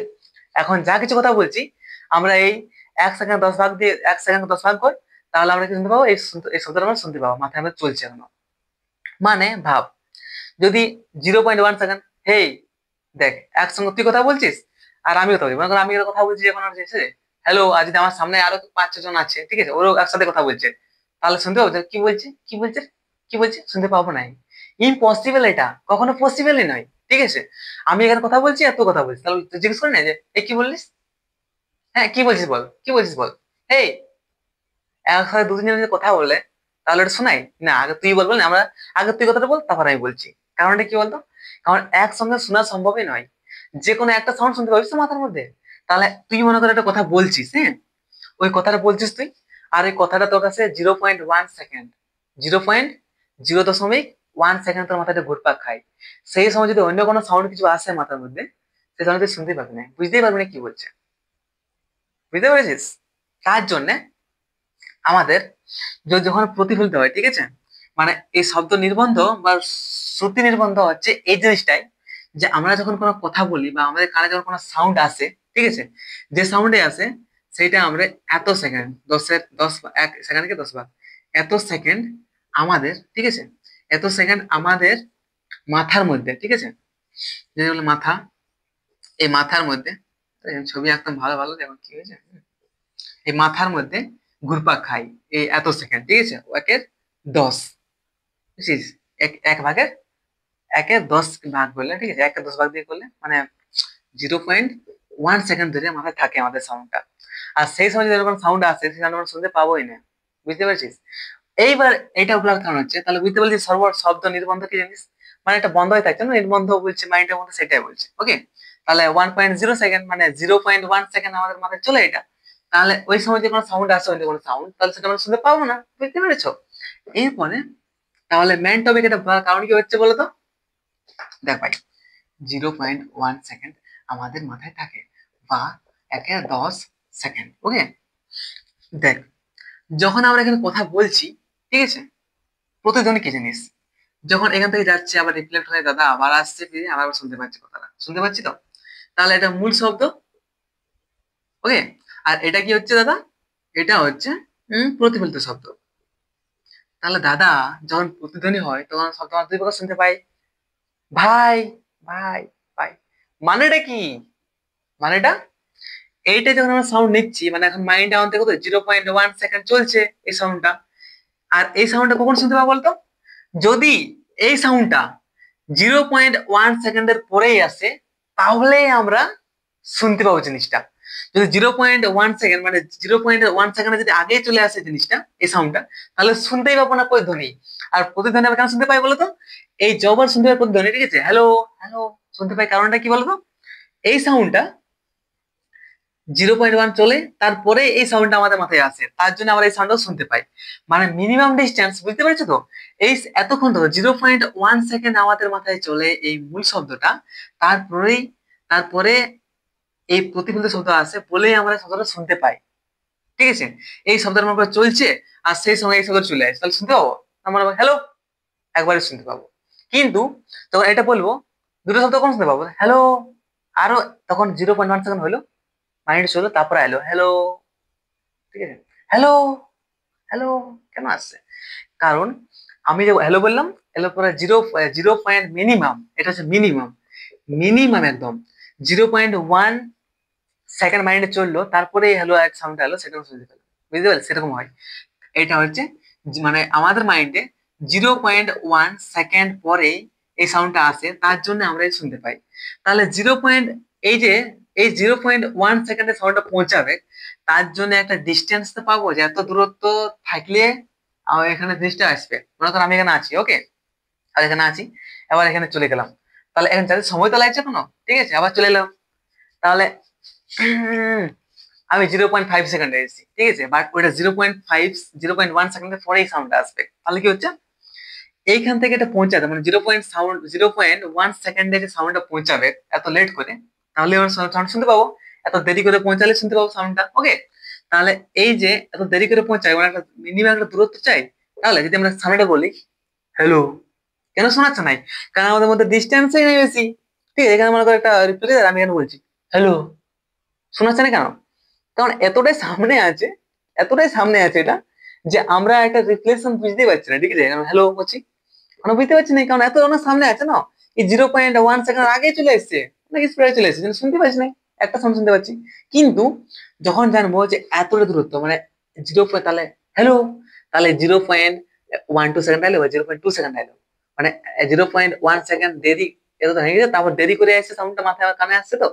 এখন যা কিছু কথা বলছি, আমরা এই 1 সেকেন্ড 10 ভাগ দিয়ে, 1 সেকেন্ড 10 ভাগ কর, তাহলে আমরা কি শুনতে পাবো, এই শব্দটা আমরা শুনতে পাবো, মাথায় আমাদের চলছে এখনো। মানে ভাব, যদি 0.1 সেকেন্ড, হেই দেখ, একসঙ্গে তুই কথা বলছিস আর আমি কথা বলছি, মনে কর আমি এর কথা বলছি, এখন আর হ্যালো, আর যদি আমার সামনে আরো 5-6 জন আছে, ঠিক আছে, ওরও একসাথে কথা বলছে, তাহলে শুনতে পাবো যে কি বলছে, কি বলছে, কি বলছে, শুনতে পাবো না। ইম্পসিবল, এটা কখনো পসিবলই নয়, ঠিক আছে। আমি এখানে কথা বলছি আর তুই কথা বলছিস, তাহলে তুই জিজ্ঞেস করি না যে এই কি বললিস, হ্যাঁ কি বলছিস বল, কি বলছিস বল, হেই, একসাথে 2-3 জন যদি কথা বলে, তাহলে এটা শোনাই না, আগে তুই বলবো না, আমরা আগে তুই কথাটা বল, তারপর আমি বলছি। কারণটা কি বলতো, কারণ একসঙ্গে শোনা সম্ভবই নয়, যে কোনো একটা সাউন্ড শুনতে পাবিস তো মাথার মধ্যে। তাহলে তুই মনে কর একটা কথা বলছিস, হ্যাঁ, ওই কথাটা বলছিস তুই, আর ওই কথাটা তোর কাছে 0.1 সেকেন্ড, 0.0.1 সেকেন্ড তোর মাথাটা ঘুরপাক খায়। সেই সময় যদি অন্য কোনো সাউন্ড কিছু আসে মাথার মধ্যে, সেই সাউন্ড তুই শুনতেই পাবি না, বুঝতেই পারবি না কি বলছে, বুঝতে পেরেছিস। তার জন্য আমাদের যখন প্রতিফলিত হয়, ঠিক আছে, মানে এই শব্দ নির্বন্ধ বা শ্রুতি নির্বন্ধ হচ্ছে এই জিনিসটাই, যে আমরা যখন কোনো কথা বলি বা আমাদের কানে যখন কোনো সাউন্ড আসে, ঠিক আছে, যে সাউন্ডে আসে সেইটা আমরা এত সেকেন্ড, 1 সেকেন্ডকে 10 ভাগ, এত সেকেন্ড আমাদের, ঠিক আছে, এত সেকেন্ড আমাদের মাথার মধ্যে, ঠিক আছে, যে হলো মাথা, এই মাথার মধ্যে, ছবি একদম ভালো ভালো দেখো কি হয়েছে, এই মাথার মধ্যে ঘুরপাক খাই এই এত সেকেন্ড, ঠিক আছে, একের 10, বুঝছিস, এক ভাগের, একের 10 ভাগ করলে, ঠিক আছে, 1-10 ভাগ দিয়ে করলে মানে 0.1 সেকেন্ড ধরে মাথায় থাকে আমাদের সাউন্ডটা। আর সেই সময় যদি এরকম সাউন্ড আসে, সেই সাউন্ড আমরা শুনতে পাবোই না, বুঝতে পারছিস। এইবার এটা উপলার কারণ হচ্ছে, তাহলে বুঝতে পারছি শব্দ নির্বন্ধ কি জিনিস, মানে এটা বন্ধ হয়ে থাকছে না, নির্বন্ধ বলছে মাইন্ডের মধ্যে, সেটাই বলছে। ওকে, তাহলে 1.0 সেকেন্ড মানে 0.1 সেকেন্ড আমাদের মাথায় চলে এটা, তাহলে ওই সময় যে কোনো সাউন্ড আসে, অন্য কোনো সাউন্ড, তাহলে সেটা আমরা শুনতে পাবো না, বুঝতে পেরেছো। এরপরে তাহলে মেন টপিক এটা বলার কারণ কি হচ্ছে বলতো, দেখ ভাই, 0.1 সেকেন্ড আমাদের মাথায় থাকে, বা 1/10 সেকেন্ড। ওকে, দেখ যখন আমরা এখানে কথা বলছি, ঠিক আছে, প্রতিধ্বনি কি জিনিস, যখন এখান থেকে যাচ্ছে আবার রিফ্লেক্ট হয়ে দাদা আবার আসছে, ফিরে আবার শুনতে পাচ্ছি, কথাটা শুনতে পাচ্ছি তো, তাহলে এটা মূল শব্দ। ওকে, আর এটা কি হচ্ছে দাদা, এটা হচ্ছে প্রতিফলিত শব্দ। তাহলে দাদা যখন প্রতিধ্বনি হয় তখন শব্দ আমরা দুই প্রকার শুনতে পাই, ভাই, ভাই, ভাই, মানেটা কি, মানেটা এইটা যখন আমরা সাউন্ড নিচ্ছি, মানে এখন মাইন্ডে আমাদের কত 0.1 সেকেন্ড চলছে এই সাউন্ডটা, আর এই সাউন্ডটা কখন শুনতে পাবো বলতো, যদি এই সাউন্ডটা 0.1 সেকেন্ডের পরেই আসে, তাহলেই আমরা শুনতে পাবো জিনিসটা। যদি 0.1 সেকেন্ড মানে 0.1 সেকেন্ডে যদি আগে চলে আসে জিনিসটা, এই সাউন্ডটা, তাহলে শুনতেই পাবো না કોઈ ধ্বনি। আর প্রতিধ্বনি আমরা কেন শুনতে পাই বলতো, এই যখন শুনতে পাই প্রতিধ্বনি, ঠিক আছে, হ্যালো হ্যালো শুনতে পাই, কারণটা কি বলতো, এই সাউন্ডটা 0.1 চলে, তারপরে এই সাউন্ডটা আমাদের মাথায় আসে, তার জন্য আমরা এই সাউন্ডটা শুনতে পাই। মানে মিনিমাম ডিস্টেন্স, বুঝতে পারছো তো, এই এতক্ষণ ধরে 0.1 সেকেন্ড আমাদের মাথায় চলে এই মূল শব্দটা, তারপরেই, তারপরে এই প্রতিফলিত শব্দ আসে বলেই আমরা শব্দটা শুনতে পাই, ঠিক আছে। এই শব্দের মনে চলছে আর সেই সময় এই শব্দ চলে আসে, তাহলে শুনতে পাবো, আমরা হ্যালো একবারে শুনতে পাবো। কিন্তু তখন এটা বলবো, দুটো শব্দ কখন শুনতে পাবো, হ্যালো, আরো তখন 0.1 সেকেন্ড হলো, মাইন্ড চলো, তারপরে এলো হ্যালো, ঠিক আছে, হ্যালো, হ্যালো কেন আসছে, কারণ আমি যে হ্যালো বললাম, হ্যালো পরে জিরো পয়েন্ট মিনিমাম, এটা হচ্ছে মিনিমাম, মিনিমাম একদম 0.1 সেকেন্ড মাইন্ডে চললো, তারপরে হ্যালো এক সাউন্ড এলো, সেটা শুনতে পেলো, বুঝতে পারছি, সেরকম হয়। এটা হচ্ছে মানে আমাদের মাইন্ডে 0.1 সেকেন্ড পরে এই সাউন্ডটা আসে, তার জন্য আমরা এই শুনতে পাই। তাহলে এই যে এই 0.1 সেকেন্ডে সাউন্ডটা পৌঁছাবে, তার জন্য একটা ডিস্টেন্স তো পাবো, যে এত দূরত্ব থাকলে আমার এখানে জিনিসটা আসবে। মনে করো আমি এখানে আছি, ওকে, আর এখানে আছি, এবার এখানে চলে গেলাম, তাহলে এখন যাদের সময় তো লাগছে কোনো, ঠিক আছে, আবার চলে এলাম, তাহলে আমি 0.5 সেকেন্ডে এসেছি, ঠিক আছে, বাট ওইটা 0.1 সেকেন্ডের পরেই সাউন্ডটা আসবে। তাহলে কি হচ্ছে, এইখান থেকে এটা পৌঁছাতে মানে 0.1 সেকেন্ডে যে সাউন্ডটা পৌঁছাবে এত লেট করে, তাহলে আমরা সাউন্ড শুনতে পাবো। এত দেরি করে পৌঁছালে শুনতে পাবো সাউন্ডটা। ওকে, তাহলে এই যে এত দেরি করে পৌঁছায় মানে একটা মিনিমাম একটা দূরত্ব চাই। তাহলে যদি আমরা সামনেটা বলি হ্যালো, কেন শোনাচ্ছে নাই? কারণ আমাদের মধ্যে ডিস্টেন্সই নেই বেশি। ঠিক আছে, এখানে মনে করো একটা রিপ্লেয়ার, আমি এখানে বলছি হ্যালো, শোনাচ্ছে না কেন? কারণ এতটাই সামনে আছে এটা, যে আমরা একটা রিফ্লেকশন বুঝতেই পারছি না। ঠিক আছে, হ্যালো বলছি আমরা বুঝতে পারছি না, কারণ এত অনেক সামনে আছে না, এই 0.1 সেকেন্ড আগে চলে এসছে, অনেক স্পিডে চলে এসছে, শুনতে পাচ্ছি না, একটা সাউন্ড শুনতে পাচ্ছি। কিন্তু যখন জানবো যে এতটা দূরত্ব মানে তাহলে হ্যালো, তাহলে 0.12 সেকেন্ড এলো বা 0.2 সেকেন্ড এলো, মানে 0.1 সেকেন্ড দেরি, এত হয়ে গেছে, তারপর দেরি করে আসছে সাউন্ডটা মাথায় আমার কানে আসছে, তো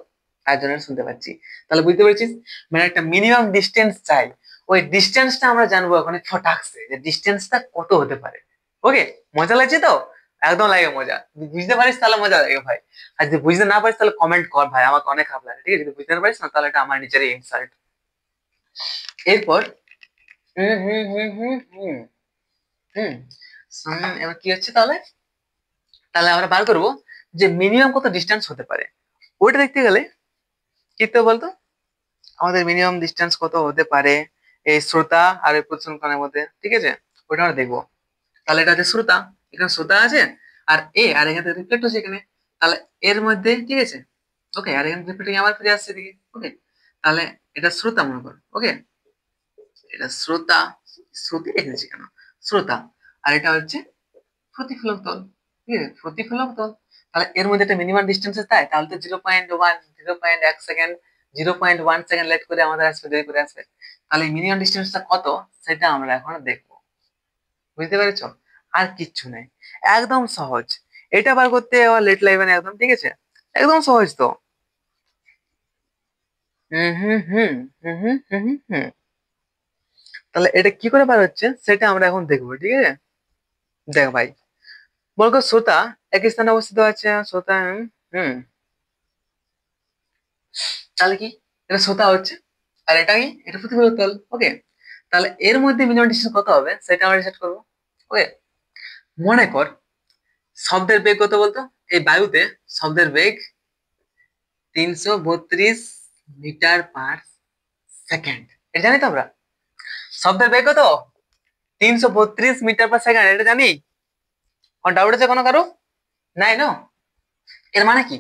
তার জন্য শুনতে পাচ্ছি। তাহলে বুঝতে পেরেছিস, মানে একটা মিনিমাম ডিস্টেন্স চাই। ওই ডিস্টেন্সটা আমরা জানবো ওখানে ফটাকসে, যে ডিস্টেন্সটা কত হতে পারে। ওকে, মজা লাগছে তো? একদম লাগে মজা। বুঝতে পারিস তাহলে মজা লাগে ভাই। আর যদি বুঝতে না পারিস তাহলে কমেন্ট কর ভাই, আমাকে অনেক খারাপ লাগে। ঠিক আছে, যদি বুঝতে না পারিস না তাহলে এটা আমার নিজেরই ইনসাল্ট। এরপর হুম হুম হুম হুম হুম হুম এবার কি হচ্ছে তাহলে? তাহলে আমরা বার করবো যে মিনিমাম কত ডিস্টেন্স হতে পারে। ওইটা দেখতে গেলে কি তো বলতো, আমাদের মিনিমাম ডিস্টেন্স কত হতে পারে এই শ্রোতা আর এই প্রতিসংখ্যানের মধ্যে। ঠিক আছে, ওইটা আমরা দেখবো। তাহলে এটা হচ্ছে শ্রোতা, এখানে শ্রোতা আছে, আর এ আর এখানে রিফ্লেক্ট হচ্ছে এখানে। তাহলে এর মধ্যে, ঠিক আছে, ওকে, আর এখানে রিফ্লেক্টিং আবার ফিরে আসছে এদিকে। ওকে, তাহলে এটা শ্রোতা মনে করো। ওকে, এটা শ্রোতা, শ্রুতি রেখেছি কেন, শ্রোতা। আর এটা হচ্ছে প্রতিফলক তল। ঠিক আছে, প্রতিফলক তল। তাহলে এর মধ্যে একটা মিনিমাম ডিস্টেন্স আছে, তাই তাহলে তো 0.1, 0.1 সেকেন্ড, 0.1 সেকেন্ড লেট করে আমাদের আসবে, দেরি করে আসবে। তাহলে মিনিমাম ডিস্টেন্সটা কত সেটা আমরা এখন দেখবো। বুঝতে পেরেছো? আর কিচ্ছু নাই, একদম সহজ। এটা বার করতে আবার লেট লাগবে না একদম। ঠিক আছে, একদম সহজ তো। হুম হুম হুম হুম হুম হুম হুম হুম। তাহলে এটা কি করে বার হচ্ছে সেটা আমরা এখন দেখবো। ঠিক আছে, দেখ ভাই, মনে কর শ্রোতা একই স্থানে অবস্থিত আছে, শ্রোতা হুম, তাহলে কি, এটা শ্রোতা হচ্ছে, আর এটা কি, এটা প্রতিফলক তল। ওকে, তাহলে এর মধ্যে মিনিমাম ডিস্টেন্স কত হবে সেটা আমরা সেট করবো। ওকে, মনে কর শব্দের বেগ কত বলতো, এই বায়ুতে শব্দের বেগ 332 মিটার পার সেকেন্ড। এটা জানি তো আমরা, শব্দের বেগ কত, 332 মিটার পার সেকেন্ড, এটা জানি। কোন ডাউট আছে কোনো কারো? নাই না? এর মানে কি,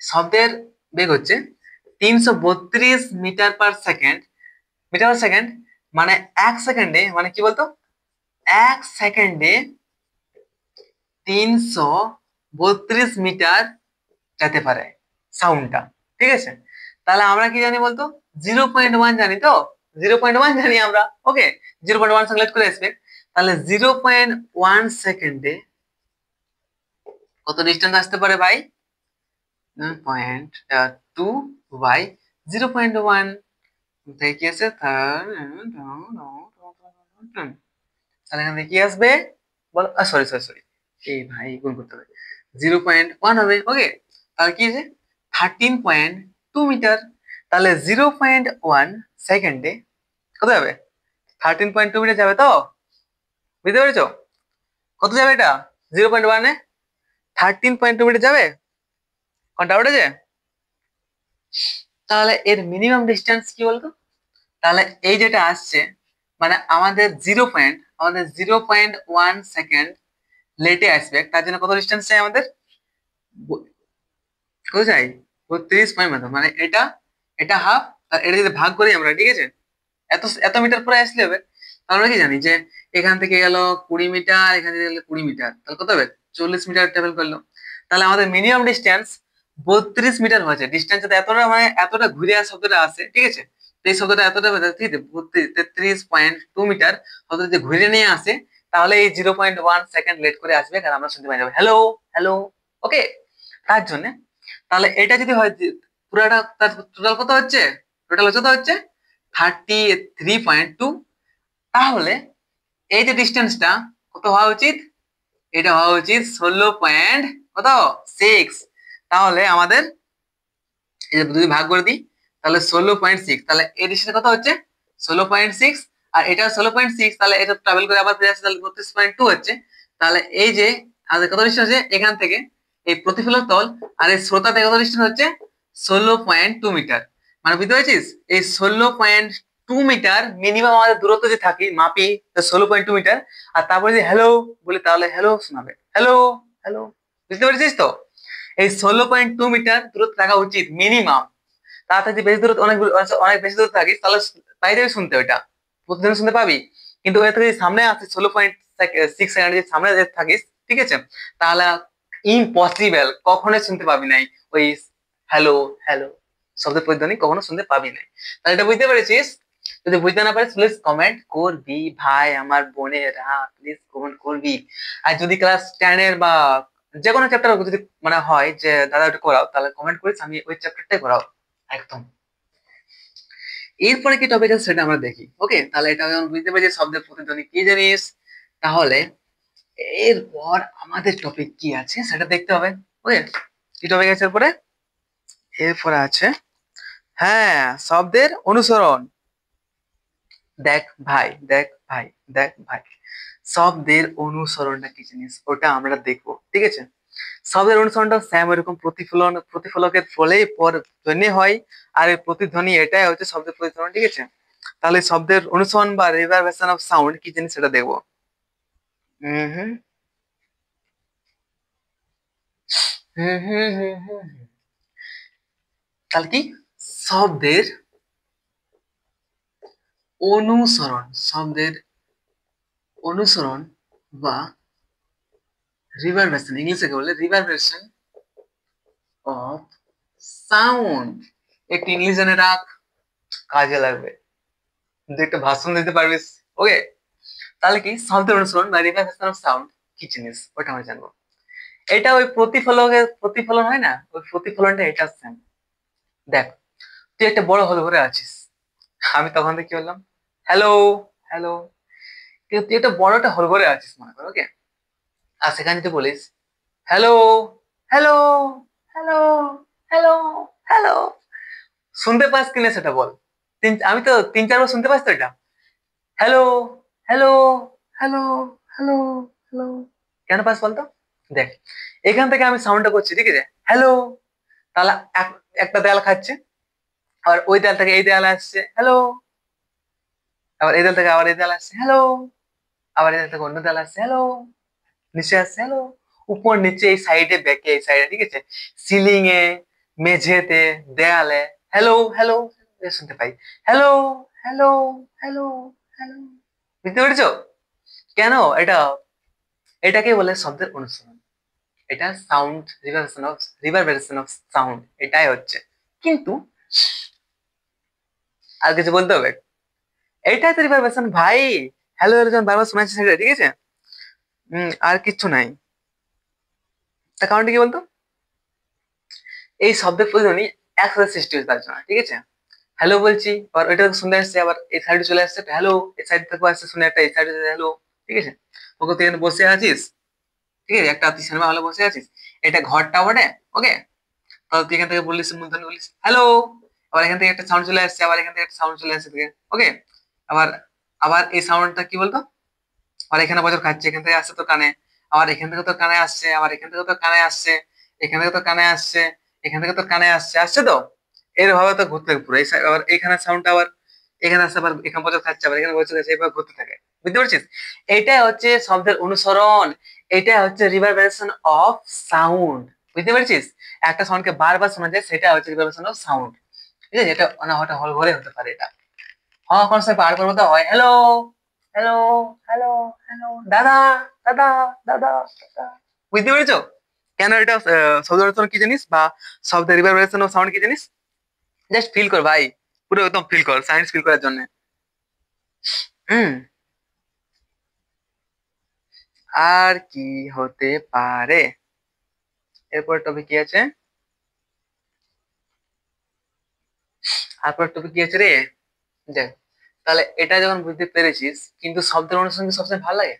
শব্দের বেগ হচ্ছে 332 metre per second, metre per second, মানে 1 সেকেন্ডে, মানে কি বলতো, 1 সেকেন্ডে 332 মিটার যেতে পারে সাউন্ডটা। ঠিক আছে, তাহলে আমরা কি জানি বলতো, 0.1 জানি তো, 0.1 জানি আমরা। ওকে, 0.1 সেকেন্ড করে আসবে। তাহলে 0.1 সেকেন্ডে কত ডিস্টেন্স আসতে পারে ভাই? 0.2 বাই 0.1, কি আছে তাহলে এখানে কি আসবে বল, সরি সরি সরি, এই ভাই গুণ করতে হবে, 0.1 হবে। ওকে, তাহলে কি আছে 13.2 মিটার। তাহলে 0.1 সেকেন্ডে কত যাবে, 13.2 মিটার যাবে তো? বুঝতে পেরেছো কত যাবে এটা? 0.1-এ 13.2 মিটার যাবে। কোন ডাউট আছে? তাহলে এর মিনিমাম ডিস্টেন্স কি বলতো? তাহলে এই যেটা আসছে, মানে আমাদের 0.1 সেকেন্ড লেটে আসবে, তার জন্য কত ডিস্টেন্স চাই আমাদের? কত চাই? 32 পয়েন্ট মতো, মানে এটা, এটা হাফ, আর এটা যদি ভাগ করি আমরা, ঠিক আছে, এত এত মিটার পরে আসলে হবে। তাহলে আমরা কি জানি যে এখান থেকে গেল 20 মিটার, এখান থেকে গেল 20 মিটার, তাহলে কত হবে? 40 মিটার ট্রাভেল করলো। তাহলে আমাদের মিনিমাম ডিস্টেন্স 32 মিটার হয়েছে। ডিস্টেন্স এতটা, মানে এতটা ঘুরে আসা শব্দটা আসে, ঠিক আছে, তো এই শব্দটা এতটা, ঠিক আছে, 33.2 মিটার শব্দটা যে ঘুরে নিয়ে আসে, তাহলে এই 0.1 সেকেন্ড লেট করে আসবে, কারণ আমরা শুনতে পাই যাবো হ্যালো হ্যালো। ওকে, তার জন্য, তাহলে এটা যদি হয় পুরাটা, তার টোটাল কত হচ্ছে, টোটাল কত হচ্ছে 33.2। তাহলে এই যে ডিস্টেন্সটা কত হওয়া উচিত, এটা হওয়া উচিত 16 পয়েন্ট কত 6। তাহলে আমাদের এই যে যদি ভাগ করে দিই, তাহলে 16.6, তাহলে এই ডিস্টেন্স কত হচ্ছে 16.6, আর এটা 16.6, তাহলে এটা ট্রাভেল করে আবার ফিরে আসছে তাহলে 32.2 হচ্ছে। তাহলে এই যে আমাদের কত ডিস্টেন্স আছে এখান থেকে এই প্রতিফলক তল আর এই শ্রোতা থেকে কত ডিস্টেন্স হচ্ছে 16.2 মিটার। মানে বুঝতে পারছিস, এই 16.2 মিটার মিনিমাম আমাদের দূরত্ব যে থাকি মাপি 16.2 মিটার, আর তারপরে যদি হ্যালো বলি তাহলে হ্যালো শোনাবে, হ্যালো হ্যালো। বুঝতে পারছিস তো, এই 16.2 মিটার দূরত্ব থাকা উচিত মিনিমাম। তার থেকে বেশি দূরত্ব অনেক অনেক বেশি দূরত্ব থাকিস তাহলে পাই যাবি শুনতে, ওইটা প্রতিদিন শুনতে পাবি। কিন্তু ওই থেকে সামনে আছে 16.6 সেকেন্ড যদি সামনে থাকিস, ঠিক আছে, তাহলে ইম্পসিবল, কখনোই শুনতে পাবি নাই ওই হ্যালো হ্যালো শব্দের প্রতিধ্বনি কখনো শুনতে পাবি নাই। তাহলে এটা বুঝতে পেরেছিস? যদি বুঝতে না পারিস প্লিজ কমেন্ট করবি ভাই, আমার বোনেরা প্লিজ কমেন্ট করবি। আর যদি ক্লাস 10 এর বা যে কোনো চ্যাপ্টার যদি মানে হয় যে দাদা ওটা করাও, তাহলে কমেন্ট করিস, আমি ওই চ্যাপ্টারটাই করাও একদম। এরপরে কি টপিক আছে সেটা আমরা দেখি। ওকে, তাহলে এটা যখন বুঝতে পারছি শব্দের প্রতিধ্বনি কি জিনিস, তাহলে এরপর আমাদের টপিক কি আছে সেটা দেখতে হবে। ওকে, কি টপিক আছে এরপরে? এরপরে আছে হ্যাঁ শব্দের অনুসরণ। দেখ ভাই দেখ ভাই দেখ ভাই, শব্দের অনুসরণটা কি জিনিস ওটা আমরা দেখবো, ঠিক আছে। শব্দের অনুসরণটা স্যাম এরকম প্রতিফলকের ফলেই পর ধ্বনি হয়, আর এই প্রতিধ্বনি এটাই হচ্ছে শব্দের প্রতিধ্বনি, ঠিক আছে। তাহলে শব্দের অনুসরণ বা রিভারবেশন অফ সাউন্ড কি জিনিস সেটা দেখবো। হুম হুম হুম হুম হুম হুম। তাহলে কি শব্দের অনুসরণ, শব্দের অনুসরণ বা রিভারবেশন, ইংলিশে বলে রিভারবেশন অফ সাউন্ড। একটু ইংলিশ জেনে রাখ, কাজে লাগবে, তুই একটা ভাষণ দিতে পারবিস। ওকে, তাহলে কি শব্দের অনুসরণ বা রিভারবেশন অফ সাউন্ড কি জিনিস ওটা আমরা জানবো। এটা ওই প্রতিফলকের প্রতিফলন হয় না, ওই প্রতিফলনটা এটা সেম। দেখ তুই একটা বড় হল ঘরে আছিস, আমি তখন থেকে কি বললাম হ্যালো হ্যালো, কিন্তু তুই একটা বড় একটা হল ঘরে আছিস মনে কর, ওকে, আর সেখানে তুই বলিস hello hello hello hello hello, শুনতে পাস কিনা সেটা বল। আমি তো 3-4 বার শুনতে পাস তো এটা hello hello hello hello hello, কেন পাস বলতো? দেখ এখান থেকে আমি সাউন্ডটা করছি, ঠিক আছে, হ্যালো, তাহলে একটা দেয়াল খাচ্ছে, আবার ওই দেয়াল থেকে এই দেয়াল আসছে হ্যালো, আবার এই দেয়াল থেকে আবার এই দেয়াল আসছে হ্যালো, আবার এই দেয়াল থেকে অন্য দেয়াল আসছে হ্যালো, নিচে আসছে হ্যালো, উপর নিচে এই সাইডে ব্যাকে এই সাইডে, ঠিক আছে, সিলিং এ মেঝেতে দেয়ালে হ্যালো হ্যালো শুনতে পাই, হ্যালো হ্যালো হ্যালো হ্যালো। বুঝতে পেরেছো কেন এটা? এটাকে বলে শব্দের অনুসরণ, এটা সাউন্ড রিভারবেশন অফ সাউন্ড, এটাই হচ্ছে। কিন্তু আর কিছু বলতে হবে? এইটাই তো রিভারবেশন ভাই, হ্যালো হ্যালো যখন বারবার শোনাচ্ছে সেটা, ঠিক আছে। আর কিচ্ছু নাই। তার কারণটা কি বলতো, এই শব্দের প্রতিধ্বনি একসাথে সৃষ্টি হয়েছে তার জন্য, ঠিক আছে। হ্যালো বলছি আবার ওইটা শুনতে আসছে, আবার এই সাইডে চলে আসছে হ্যালো, এই সাইড থেকে আসছে শুনে একটা এই সাইডে হ্যালো, ঠিক আছে। ওকে তুই এখানে বসে আছিস, ঠিক আছে, একটা তুই সিনেমা হলে বসে আছিস, এটা ঘরটা বটে, ওকে, তাহলে তুই এখান থেকে বললিস মূর্ধন্য বলিস হ্যালো, আবার এখান থেকে একটা সাউন্ড চলে আসছে, আবার এখান থেকে একটা সাউন্ড চলে আসছে, ওকে, আবার আবার এই সাউন্ডটা কি বলতো, আর এখানে বছর খাচ্ছে, এখান থেকে আসছে তো কানে, আবার এখান থেকে তো কানে আসছে, আবার এখান থেকে তো কানে আসছে, এখান থেকে তো কানে আসছে, এখান থেকে তো কানে আসছে, আসছে তো এরভাবে তো ঘুরতে থাকে পুরো। আবার এখানে সাউন্ডটা আবার এখানে আসছে, আবার এখানে বছর খাচ্ছে, আবার এখানে বছর খাচ্ছে, এইভাবে ঘুরতে থাকে। বুঝতে পারছিস? এটাই হচ্ছে শব্দের অনুসরণ, এটাই হচ্ছে রিভারবেশন অফ সাউন্ড। বুঝতে পারছিস? একটা সাউন্ডকে বারবার শোনা যায়, সেটা হচ্ছে রিভারবেশন অফ সাউন্ড, ঠিক আছে। এটা মানে হঠাৎ হল ঘরে হতে পারে, এটা হ্যাঁ কনসেপ্ট বার করবো তো হয় হ্যালো হ্যালো হ্যালো হ্যালো দাদা দাদা দাদা দাদা। বুঝতে পেরেছো কেন এটা শব্দ অনুসরণ কি জিনিস বা শব্দ রিভারবেশন অফ সাউন্ড কি জিনিস? জাস্ট ফিল কর ভাই, পুরো একদম ফিল কর, সায়েন্স ফিল করার জন্য। হুম, আর কি হতে পারে? এরপর টপিক কি আছে? তারপর টপিক কি আছে রে? দেখ তাহলে এটা যখন বুঝতে পেরেছিস, কিন্তু শব্দের অনুসরণ কি সবসময় ভালো লাগে?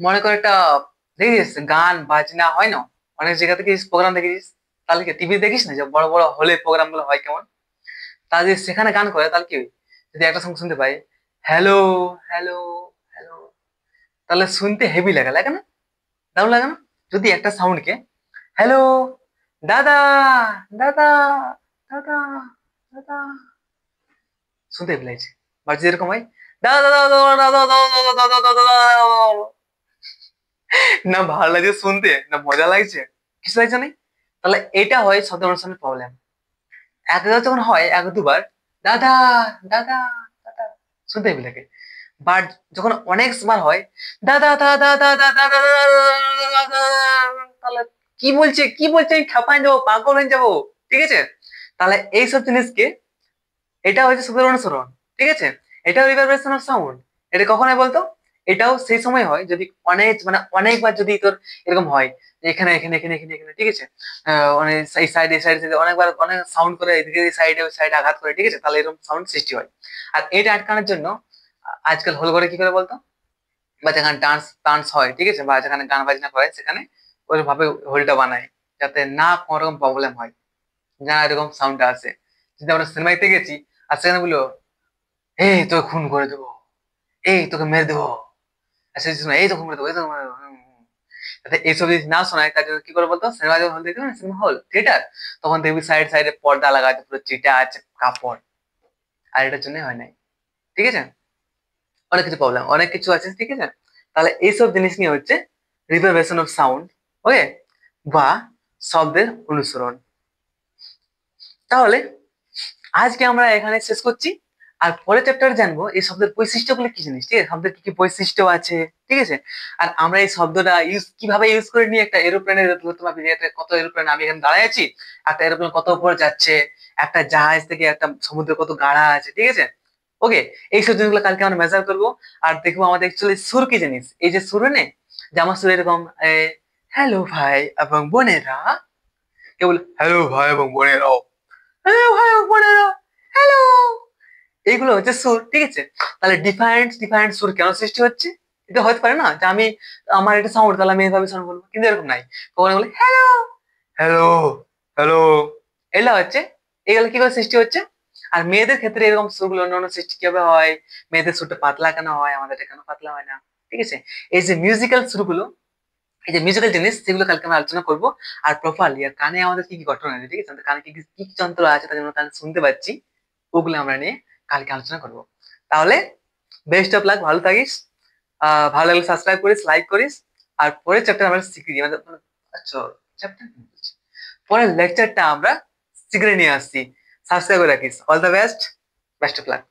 মনে কর একটা দেখেছিস গান বাজনা হয় না, অনেক জায়গা থেকে প্রোগ্রাম দেখেছিস, তাহলে কি টিভি দেখিস না যে বড় বড় হলে প্রোগ্রাম গুলো হয় কেমন, তাহলে যদি সেখানে গান করে তাহলে কি হয়? যদি একটা সঙ্গ শুনতে পাই, হ্যালো হ্যালো হ্যালো, তাহলে শুনতে হেভি লাগে, লাগে না? দারুণ লাগে না? যদি একটা সাউন্ডকে হ্যালো দাদা দাদা দাদা দাদা শুনতে হেভি লাগছে, বাট যদি এরকম হয় দাদা দাদা দাদা দাদা দাদা দাদা দাদা দাদা, না ভালো লাগছে শুনতে না মজা লাগছে, কিছু লাগছে না। তাহলে এটা হয় শব্দ অনুষ্ঠানের প্রবলেম। একবার যখন হয় এক দুবার দাদা দাদা দাদা শুনতে হেভি লাগে, বাট যখন অনেক বার হয় দাদা দাদা দাদা দাদা দাদা, তাহলে কি বলছে আমি খেপাই যাবো, পাগল হয়ে যাবো, ঠিক আছে? তাহলে এইসব জিনিসকে, এটা হচ্ছে শব্দের অনুসরণ, ঠিক আছে? এটাও রিভারবেশন অফ সাউন্ড। এটা কখন হয় বলতো? এটাও সেই সময় হয় যদি অনেক মানে অনেকবার যদি তোর এরকম হয় যে এখানে এখানে এখানে এখানে এখানে, ঠিক আছে, অনেক এই সাইডে সাইডে অনেকবার অনেক সাউন্ড করে এদিকে সাইডে ওই সাইডে আঘাত করে, ঠিক আছে, তাহলে এরকম সাউন্ড সৃষ্টি হয়। আর এটা আটকানোর জন্য আজকাল হল করে কি করে বলতো, বা যেখানে ডান্স টান্স হয়, ঠিক আছে, বা যেখানে গান বাজনা করে সেখানে ওইভাবে হোলটা বানায় যাতে না কোনো রকম প্রবলেম হয়, না এরকম সাউন্ডটা আসে। যদি আমরা সিনেমাতে গেছি আর সেখানে বললো এই তোকে খুন করে দেবো, এই তোকে মেরে দেবো, আর সেই সময় এই তো খুন করে দেবো, এই তো মেরে দেবো, যাতে এইসব জিনিস না শোনায় তার জন্য কি করে বলতো, সিনেমা যখন হল দেখবে না, সিনেমা হল থিয়েটার, তখন দেখবি সাইড সাইডে পর্দা লাগা আছে, পুরো চিটা আছে কাপড়, আর এটার জন্য হয় নাই, ঠিক আছে? অনেক কিছু প্রবলেম অনেক কিছু আছে, ঠিক আছে? তাহলে এইসব জিনিস নিয়ে হচ্ছে রিভারবেশন অফ সাউন্ড, ওকে, বা শব্দের অনুসরণ। তাহলে আজকে আমরা এখানে শেষ করছি, আর পরের চ্যাপ্টারে জানবো এই শব্দের বৈশিষ্ট্যগুলো কি জিনিস, ঠিক আছে, শব্দের কি কি বৈশিষ্ট্য আছে, ঠিক আছে, আর আমরা এই শব্দটা কিভাবে ইউজ করে নিয়ে একটা এরোপ্লেনের ধরতে পারবি, কত এরোপ্লেন, আমি এখানে দাঁড়ায় আছি, একটা এরোপ্লেন কত উপরে যাচ্ছে, একটা জাহাজ থেকে একটা সমুদ্রে কত গাড়া আছে, ঠিক আছে, ওকে। এইসব জিনিসগুলো কালকে আমরা মেজার করবো, আর দেখবো আমাদের অ্যাকচুয়ালি সুর কি জিনিস, এই যে সুর নেই, যে আমার সুর এরকম হ্যালো ভাই এবং বোনেরা, কেবল হ্যালো ভাই এবং বোনেরাও, হ্যালো ভাই এবং বোনেরা, হ্যালো, এইগুলো হচ্ছে সুর, ঠিক আছে? তাহলে ডিফারেন্ট ডিফারেন্ট সুর কেন সৃষ্টি হচ্ছে? এটা হতে পারে না যে আমি আমার এটা সাউন্ড, তাহলে আমি এইভাবে সাউন্ড বলবো, কিন্তু এরকম নাই, কখনো বলে হ্যালো হ্যালো হ্যালো, এগুলো হচ্ছে, এগুলো কি করে সৃষ্টি হচ্ছে? আর মেয়েদের ক্ষেত্রে এরকম সুরগুলো অন্য অন্য সৃষ্টি কিভাবে হয়, মেয়েদের সুরটা পাতলা কেন হয়, আমাদের কেন পাতলা হয় না, ঠিক আছে? এই যে মিউজিক্যাল সুরগুলো, এই যে মিউজিক্যাল জিনিস, সেগুলো কালকে আমরা আলোচনা করবো। আর প্রপারলি আর কানে আমাদের কি কি গঠন আছে, ঠিক আছে, আমাদের কানে কি কি কি কি যন্ত্র আছে তার জন্য কানে শুনতে পাচ্ছি, ওগুলো আমরা নিয়ে কালকে আলোচনা করব। তাহলে বেস্ট অফ লাক, ভালো থাকিস, ভালো লাগলে সাবস্ক্রাইব করিস, লাইক করিস, আর পরের চ্যাপ্টার আমরা শিখে নিই, আচ্ছা চ্যাপ্টার পরের লেকচারটা আমরা শীঘ্রই নিয়ে আসছি, সাবস্ক্রাইব করে রাখিস। All the best, best of luck.